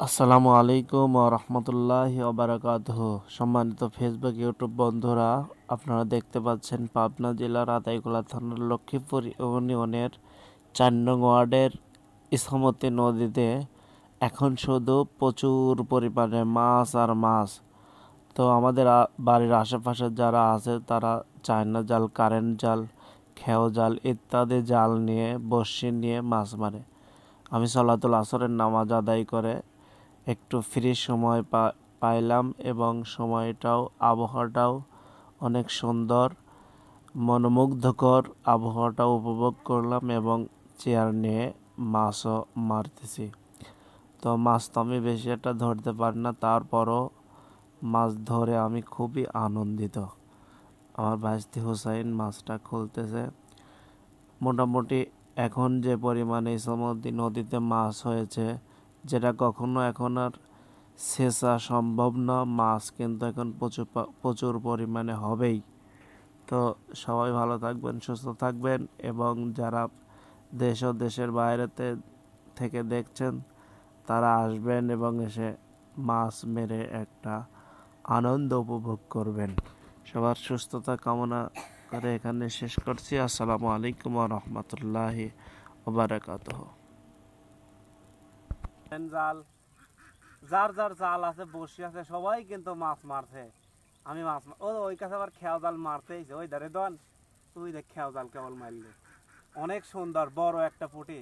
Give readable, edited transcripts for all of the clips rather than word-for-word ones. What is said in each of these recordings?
আসসালামু আলাইকুম ওয়া রাহমাতুল্লাহি ওয়া বারাকাতুহু। সম্মানিত ফেসবুক ইউটিউব বন্ধুরা, আপনারা দেখতে পাচ্ছেন পাবনা জেলার আতাইকুলা থানার লক্ষ্মীপুর ইউনিয়নের ৪ নং ওয়ার্ডের ইছামতি নদীতে এখন শুধু প্রচুর পরিমাণে মাছ আর মাছ। তো আমাদের বাড়ির আশেপাশে যারা আছে তারা চায়না জাল, কারেন্ট জাল, খেও জাল ইত্যাদি জাল নিয়ে বড়শি নিয়ে মাছ মারে। আমি সলাতুল আসরের নামাজ আদায় করে একটু ফ্রি সময় পাইলাম এবং সময়টাও আবহাওয়াটাও অনেক সুন্দর, মনোমুগ্ধকর আবহাওয়াটাও উপভোগ করলাম এবং চেয়ার নিয়ে মাছও মারতেছি। তো মাছ তো আমি বেশি একটা ধরতে পারি না, তারপরও মাছ ধরে আমি খুবই আনন্দিত। আমার ভাইস্তি হুসাইন মাছটা খুলতেছে। মোটামুটি এখন যে পরিমাণে ইছামতি নদীতে মাছ হয়েছে, যেটা কখনো এখন আর ছেঁচা সম্ভব না। মাছ কিন্তু এখন প্রচুর পরিমাণে হবেই। তো সবাই ভালো থাকবেন, সুস্থ থাকবেন এবং যারা দেশ ও দেশের বাইরেতে থেকে দেখছেন তারা আসবেন এবং এসে মাছ মেরে একটা আনন্দ উপভোগ করবেন। সবার সুস্থতা কামনা করে এখানে শেষ করছি। আসসালামু আলাইকুম ওয়া রাহমাতুল্লাহি ওয়া বারাকাতুহু। জাল, যার যার জাল আছে, বসি আছে, সবাই কিন্তু মাছ মারছে। আমি মাছ ওই কাছে আবার খেয়াও জাল মারতেইছে, ওই ধারে দন তুই দেখ খেয়াও জাল কেবল মারলে। অনেক সুন্দর বড় একটা পুঁটি,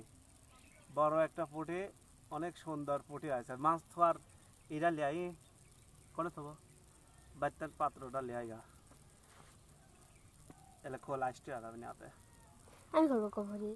অনেক সুন্দর পুঁটি আছে। মাছ থোয়ার ইরা লিয়াই করে থব বাচ্চার পাত্রটা লিয়াই গা এলে খোলা আসতে হবে। আমি করবো কখনই।